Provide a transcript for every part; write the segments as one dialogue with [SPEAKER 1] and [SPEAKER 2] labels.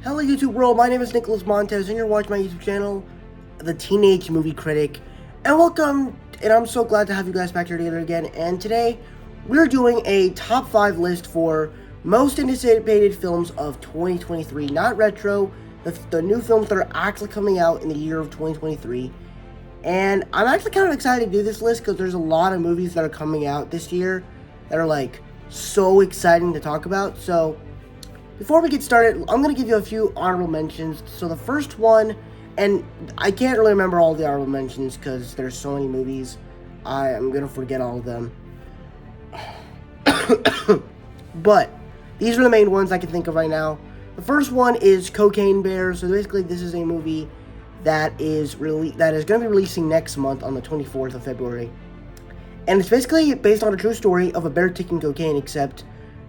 [SPEAKER 1] Hello YouTube world, my name is Nicholas Montez and you're watching my YouTube channel, The Teenage Movie Critic, and welcome, and I'm so glad to have you guys back here together again. And today, we're doing a top 5 list for most anticipated films of 2023, not retro, the new films that are actually coming out in the year of 2023. And I'm actually kind of excited to do this list because there's a lot of movies that are coming out this year that are like so exciting to talk about. So before we get started, I'm going to give you a few honorable mentions. So the first one, and I can't really remember all the honorable mentions because there's so many movies, I am going to forget all of them. But these are the main ones I can think of right now. The first one is Cocaine Bear. So basically this is a movie that is going to be releasing next month on the 24th of February. And it's basically based on a true story of a bear taking cocaine, except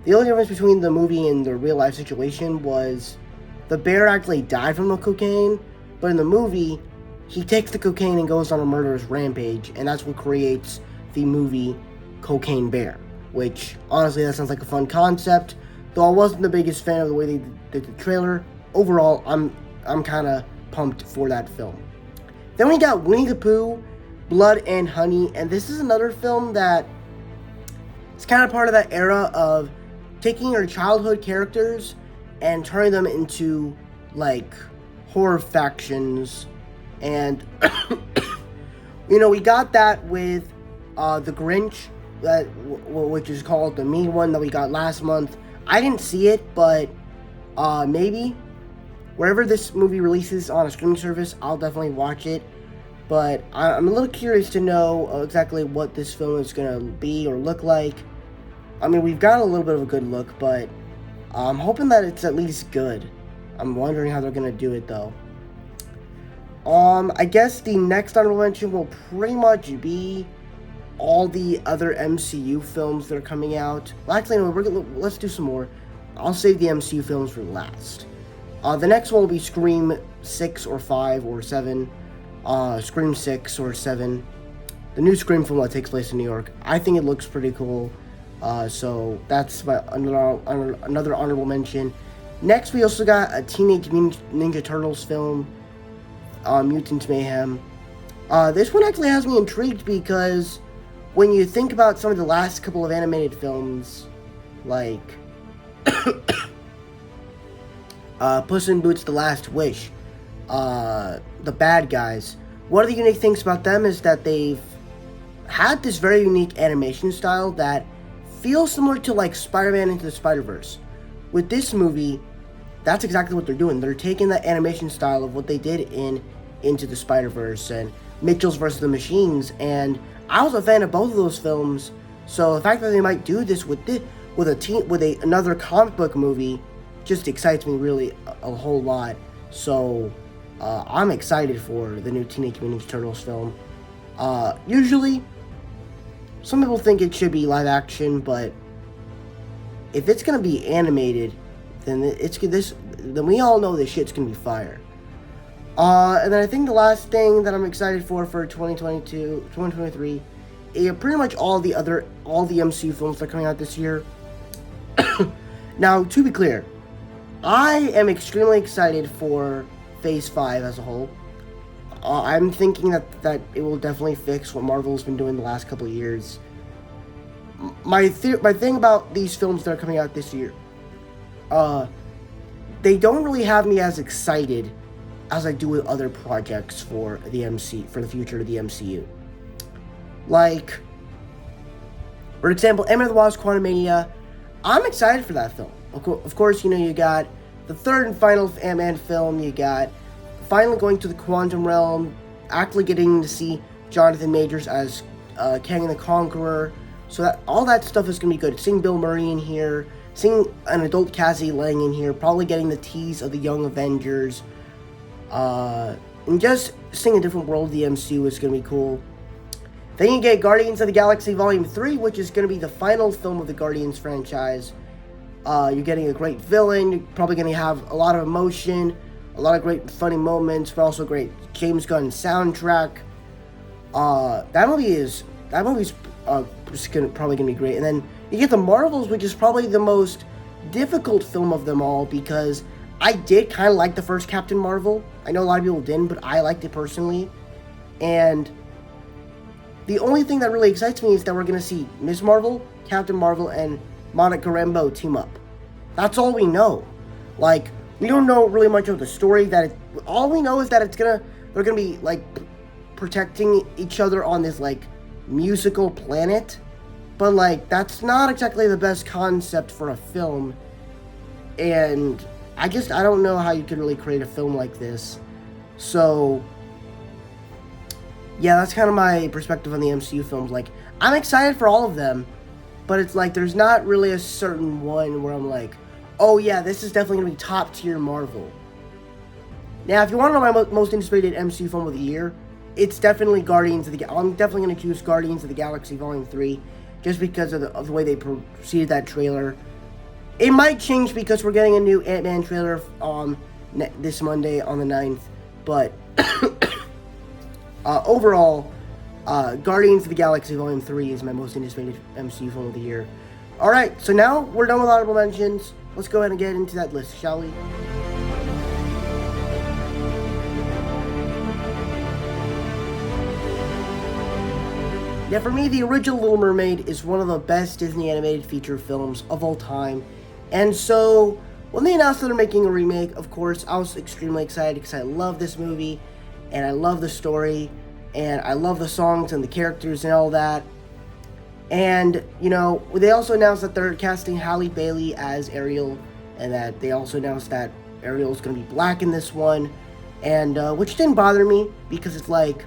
[SPEAKER 1] the only difference between the movie and the real life situation was the bear actually died from the cocaine, but in the movie, he takes the cocaine and goes on a murderous rampage, and that's what creates the movie Cocaine Bear, which, honestly, that sounds like a fun concept, though I wasn't the biggest fan of the way they did the trailer. Overall, I'm kind of pumped for that film. Then we got Winnie the Pooh, Blood and Honey, and this is another film that it's kind of part of that era of taking your childhood characters and turning them into, like, horror factions. And, you know, we got that with The Grinch, which is called the Mean One that we got last month. I didn't see it, but maybe wherever this movie releases on a streaming service, I'll definitely watch it. But I'm a little curious to know exactly what this film is going to be or look like. I mean, we've got a little bit of a good look, but I'm hoping that it's at least good. I'm wondering how they're going to do it, though. I guess the next honorable mention will pretty much be all the other MCU films that are coming out. Well, actually, no, let's do some more. I'll save the MCU films for last. The next one will be Scream 6 or 5 or 7. Scream 6 or 7. The new Scream film that takes place in New York. I think it looks pretty cool. So that's another honorable mention. Next, we also got a Teenage Mutant Ninja Turtles film, Mutant Mayhem. This one actually has me intrigued because when you think about some of the last couple of animated films, like Puss in Boots: The Last Wish, The Bad Guys, one of the unique things about them is that they've had this very unique animation style that feels similar to like Spider-Man Into the Spider-Verse. With this movie, that's exactly what they're doing. They're taking that animation style of what they did in Into the Spider-Verse and Mitchell's vs. the Machines, and I was a fan of both of those films. So the fact that they might do this with another comic book movie just excites me really a whole lot. So I'm excited for the new Teenage Mutant Ninja Turtles film. Usually, some people think it should be live action, but if it's gonna be animated, then then we all know this shit's gonna be fire. And then I think the last thing that I'm excited for 2023, pretty much all the MCU films that are coming out this year. Now, to be clear, I am extremely excited for Phase 5 as a whole. I'm thinking that it will definitely fix what Marvel's been doing the last couple of years. My thing about these films that are coming out this year, they don't really have me as excited as I do with other projects for the future of the MCU. Like, for example, Ant-Man and the Wasp: Quantumania. I'm excited for that film. Of course, you know, you got the third and final Ant-Man film. You got finally going to the quantum realm, actually getting to see Jonathan Majors as Kang the Conqueror. So that all that stuff is going to be good. Seeing Bill Murray in here, seeing an adult Cassie Lang in here, probably getting the tease of the Young Avengers, and just seeing a different world of the MCU is going to be cool. Then you get Guardians of the Galaxy Volume 3, which is going to be the final film of the Guardians franchise. You're getting a great villain. You're probably going to have a lot of emotion, a lot of great funny moments, but also great James Gunn soundtrack. That movie's probably gonna be great. And then you get the Marvels, which is probably the most difficult film of them all, because I did kind of like the first Captain Marvel. I know a lot of people didn't, but I liked it personally. And the only thing that really excites me is that we're gonna see Ms. Marvel, Captain Marvel, and Monica Rambeau team up. That's all we know. Like, we don't know really much of the story. All we know is that they're gonna be like protecting each other on this like musical planet, but like that's not exactly the best concept for a film, and I don't know how you could really create a film like this. So yeah, that's kind of my perspective on the MCU films. Like, I'm excited for all of them, but it's like there's not really a certain one where I'm like, oh yeah, this is definitely gonna be top tier Marvel. Now, if you want to know my most anticipated MCU film of the year, it's definitely I'm definitely going to choose Guardians of the Galaxy Volume 3, just because of the way they proceeded that trailer. It might change because we're getting a new Ant-Man trailer this Monday on the 9th, but overall, Guardians of the Galaxy Volume 3 is my most anticipated MCU film of the year. Alright, so now we're done with honorable mentions. Let's go ahead and get into that list, shall we? Yeah, for me, the original Little Mermaid is one of the best Disney animated feature films of all time. And so, when they announced that they're making a remake, of course, I was extremely excited because I love this movie, and I love the story, and I love the songs and the characters and all that. And, you know, they also announced that they're casting Halle Bailey as Ariel, and that they also announced that Ariel is going to be black in this one, and which didn't bother me, because it's like,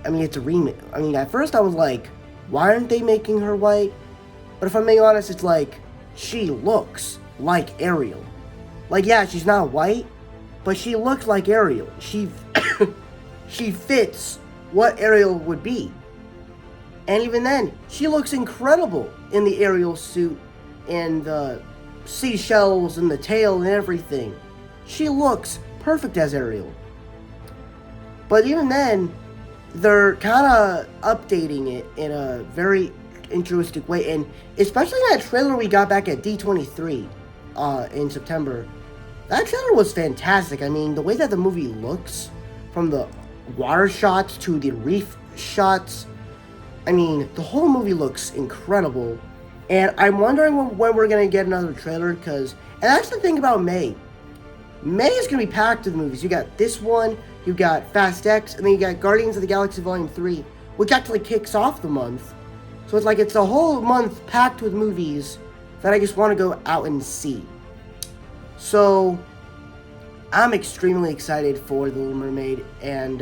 [SPEAKER 1] I mean, it's a remake. I mean, at first I was like, why aren't they making her white? But if I'm being honest, it's like, she looks like Ariel. Like, yeah, she's not white, but she looks like Ariel. She fits what Ariel would be. And even then, she looks incredible in the Ariel suit and the seashells and the tail and everything. She looks perfect as Ariel. But even then, they're kind of updating it in a very altruistic way, and especially that trailer we got back at D23 in September. That trailer was fantastic. I mean, the way that the movie looks, from the water shots to the reef shots, I mean, the whole movie looks incredible. And I'm wondering when we're going to get another trailer, and that's the thing about May. May is going to be packed with movies. You got this one, you got Fast X, and then you got Guardians of the Galaxy Volume 3, which actually kicks off the month. So it's like it's a whole month packed with movies that I just want to go out and see. So I'm extremely excited for The Little Mermaid, and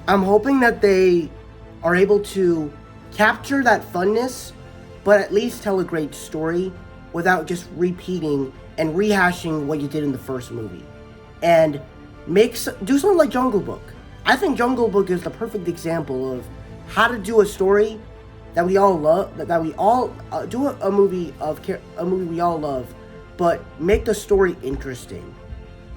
[SPEAKER 1] I'm hoping that they are able to capture that funness, but at least tell a great story without just repeating and rehashing what you did in the first movie. And do something like Jungle Book. I think Jungle Book is the perfect example of how to do a story that we all love, that we all do a movie we all love, but make the story interesting.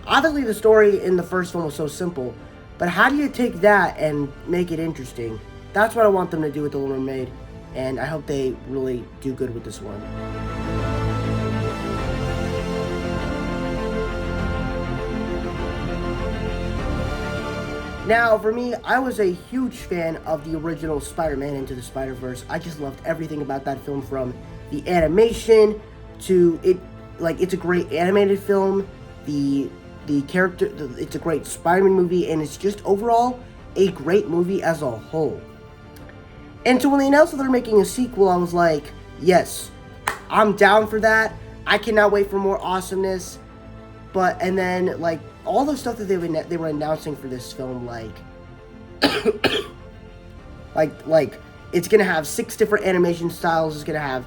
[SPEAKER 1] Obviously, the story in the first film was so simple, but how do you take that and make it interesting? That's what I want them to do with The Little Mermaid, and I hope they really do good with this one. Now, for me, I was a huge fan of the original Spider-Man Into the Spider-Verse. I just loved everything about that film, from the animation to it. Like, it's a great animated film. The character, it's a great Spider-Man movie, and it's just overall a great movie as a whole. And so when they announced that they're making a sequel, I was like, yes, I'm down for that. I cannot wait for more awesomeness. But and then like all the stuff that they were announcing for this film, like like it's gonna have 6 different animation styles. It's gonna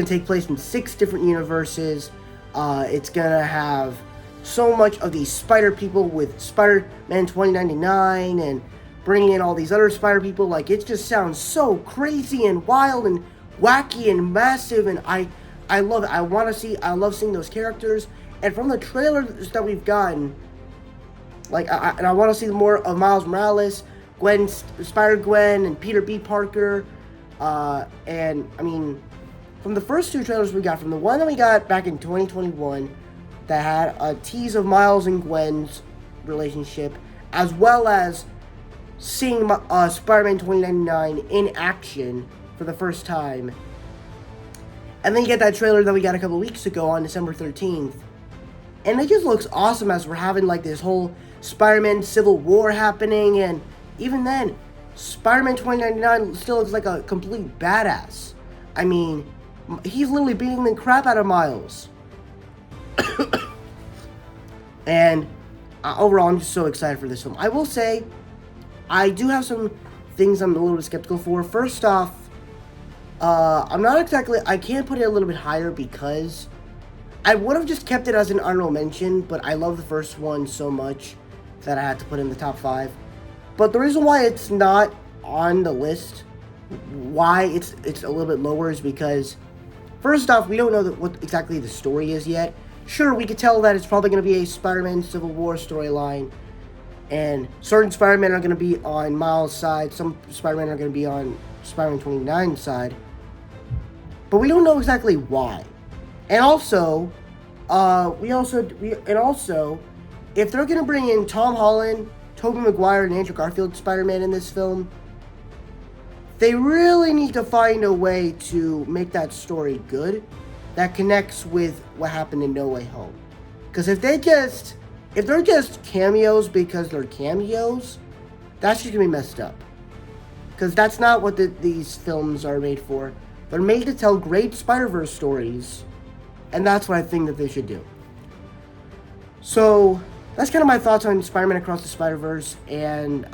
[SPEAKER 1] take place in 6 different universes. It's gonna have so much of these spider people with Spider-Man 2099 and bringing in all these other spider people. Like, it just sounds so crazy and wild and wacky and massive, and I love it. I love seeing those characters. And from the trailers that we've gotten, like, I want to see more of Miles Morales, Spider-Gwen, and Peter B. Parker. And, I mean, from the first 2 trailers we got, from the one that we got back in 2021, that had a tease of Miles and Gwen's relationship, as well as seeing Spider-Man 2099 in action for the first time. And then you get that trailer that we got a couple weeks ago on December 13th. And it just looks awesome as we're having like this whole Spider-Man Civil War happening. And even then, Spider-Man 2099 still looks like a complete badass. I mean, he's literally beating the crap out of Miles. And overall, I'm just so excited for this film. I will say, I do have some things I'm a little bit skeptical for. First off, I can't put it a little bit higher because I would have just kept it as an honorable mention, but I love the first one so much that I had to put it in the top 5. But the reason why it's not on the list, why it's a little bit lower, is because first off, we don't know what exactly the story is yet. Sure, we could tell that it's probably going to be a Spider-Man Civil War storyline, and certain Spider-Man are going to be on Miles' side, some Spider-Man are going to be on Spider-Man 29's side, but we don't know exactly why. And also, if they're going to bring in Tom Holland, Tobey Maguire, and Andrew Garfield Spider-Man in this film, they really need to find a way to make that story good, that connects with what happened in No Way Home. Because if they're just cameos because they're cameos, that's just gonna be messed up. Because that's not what these films are made for. They're made to tell great Spider-Verse stories, and that's what I think that they should do. So that's kind of my thoughts on Spider-Man Across the Spider-Verse, and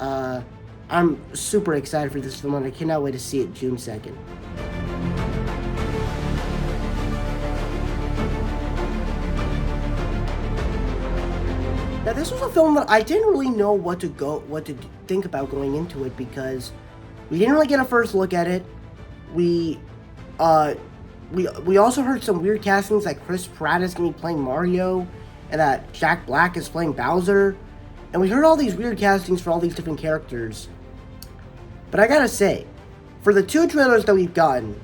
[SPEAKER 1] I'm super excited for this film, and I cannot wait to see it June 2nd. Now, this was a film that I didn't really know what to think about going into it, because we didn't really get a first look at it. We also heard some weird castings, like Chris Pratt is going to be playing Mario, and that Jack Black is playing Bowser. And we heard all these weird castings for all these different characters. But I gotta say, for the 2 trailers that we've gotten,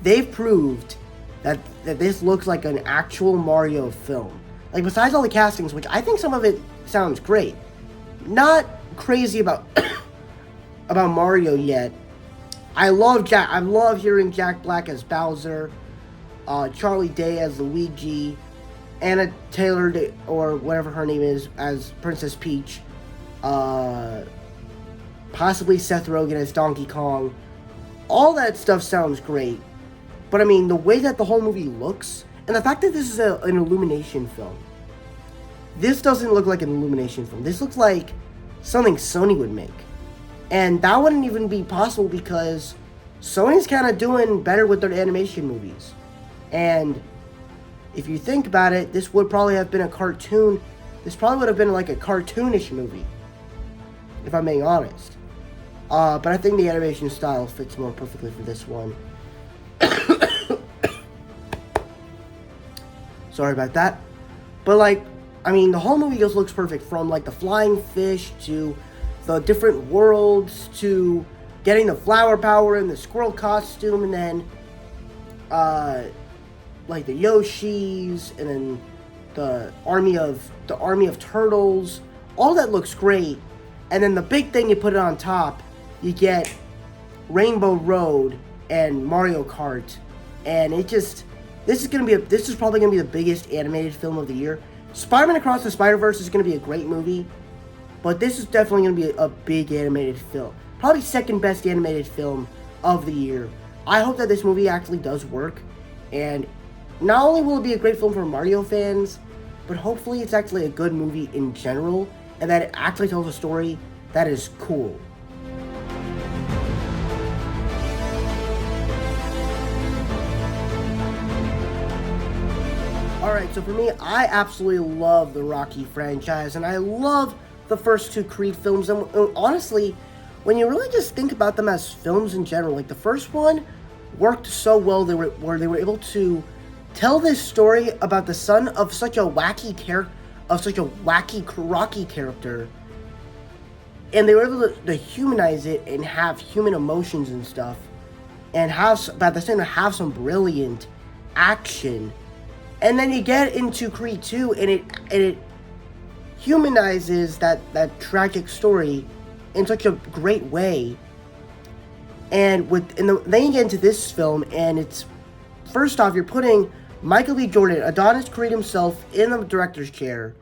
[SPEAKER 1] they've proved that this looks like an actual Mario film. Like, besides all the castings, which I think some of it sounds great, not crazy about about Mario yet. I love hearing Jack Black as Bowser, Charlie Day as Luigi, Anna Taylor, or whatever her name is, as Princess Peach, possibly Seth Rogen as Donkey Kong. All that stuff sounds great, but I mean, the way that the whole movie looks, and the fact that this is an Illumination film. This doesn't look like an Illumination film. This looks like something Sony would make. And that wouldn't even be possible because Sony's kind of doing better with their animation movies. And if you think about it, this would probably have been a cartoon. This probably would have been like a cartoonish movie, if I'm being honest. But I think the animation style fits more perfectly for this one. Sorry about that. But like, I mean, the whole movie just looks perfect, from like the flying fish to the different worlds to getting the flower power and the squirrel costume, and then like the Yoshis, and then the army of turtles. All that looks great. And then the big thing, you put it on top, you get Rainbow Road and Mario Kart, and it just, this is probably gonna be the biggest animated film of the year. Spider-Man Across the Spider-Verse is gonna be a great movie, but this is definitely gonna be a big animated film. Probably second best animated film of the year. I hope that this movie actually does work, and not only will it be a great film for Mario fans, but hopefully it's actually a good movie in general, and that it actually tells a story that is cool. Alright, so for me, I absolutely love the Rocky franchise, and I love the first two Creed films, and honestly, when you really just think about them as films in general, like the first one worked so well where they were able to tell this story about the son of such a wacky Rocky character, and they were able to humanize it and have human emotions and stuff, and but at the same time have some brilliant action. And then you get into Creed 2, and it humanizes that tragic story in such a great way. And then you get into this film, and it's, first off, you're putting Michael B. Jordan, Adonis Creed himself, in the director's chair,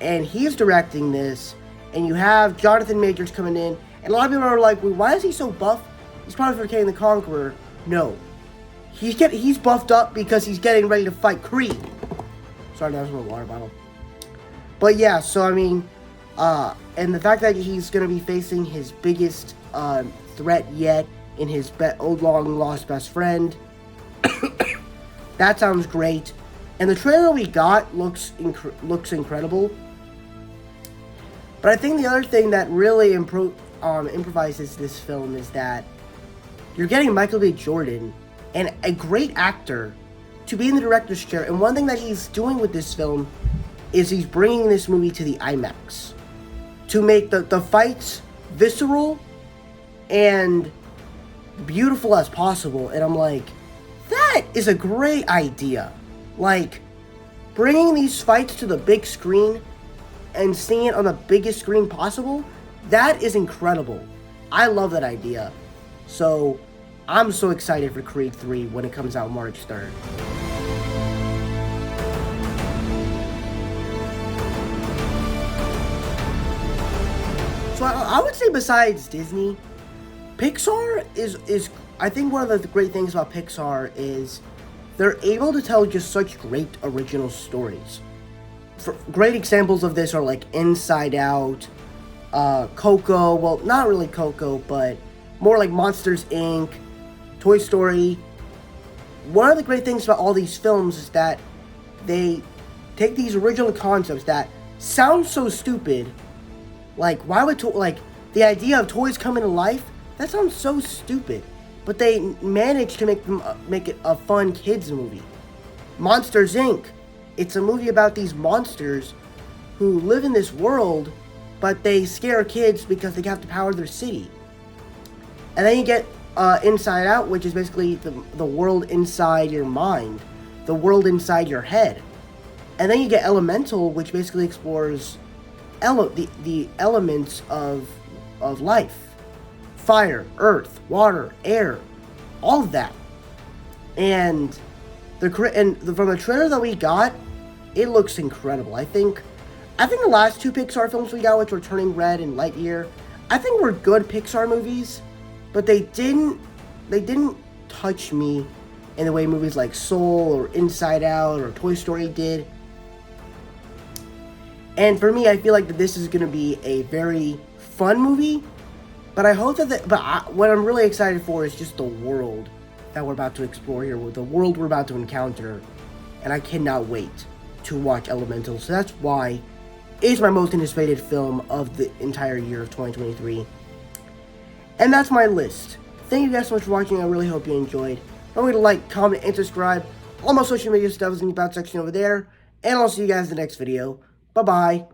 [SPEAKER 1] and he's directing this, and you have Jonathan Majors coming in, and a lot of people are like, well, why is he so buff? He's probably for Kang the Conqueror. No. He's buffed up because he's getting ready to fight Creed. Sorry, that was my water bottle. But yeah, so I mean, and the fact that he's going to be facing his biggest threat yet in his old long-lost best friend, that sounds great. And the trailer we got looks incredible. But I think the other thing that really improvises this film is that you're getting Michael B. Jordan, and a great actor, to be in the director's chair. And one thing that he's doing with this film is he's bringing this movie to the IMAX to make the fights visceral and beautiful as possible. And I'm like, that is a great idea. Like, bringing these fights to the big screen and seeing it on the biggest screen possible, that is incredible. I love that idea. So I'm so excited for Creed 3 when it comes out March 3rd. So I would say besides Disney, Pixar is I think one of the great things about Pixar is they're able to tell just such great original stories. Great examples of this are like Inside Out, Coco, well, not really Coco, but more like Monsters, Inc., Toy Story. One of the great things about all these films is that they take these original concepts that sound so stupid. Like, why would the idea of toys coming to life? That sounds so stupid. But they managed to make it a fun kids movie. Monsters, Inc. It's a movie about these monsters who live in this world, but they scare kids because they have to power their city. And then you get Inside Out, which is basically the world inside your mind, the world inside your head. And then you get Elemental, which basically explores the elements of life. Fire, earth, water, air, all of that. And from the trailer that we got, it looks incredible. I think the last two Pixar films we got, which were Turning Red and Lightyear, I think were good Pixar movies. But they didn't touch me in the way movies like Soul or Inside Out or Toy Story did. And for me, I feel like that this is going to be a very fun movie. But I hope what I'm really excited for is just the world that we're about to explore here, the world we're about to encounter. And I cannot wait to watch Elemental. So that's why it's my most anticipated film of the entire year of 2023. And that's my list. Thank you guys so much for watching. I really hope you enjoyed. Don't forget to like, comment, and subscribe. All my social media stuff is in the about section over there. And I'll see you guys in the next video. Bye-bye.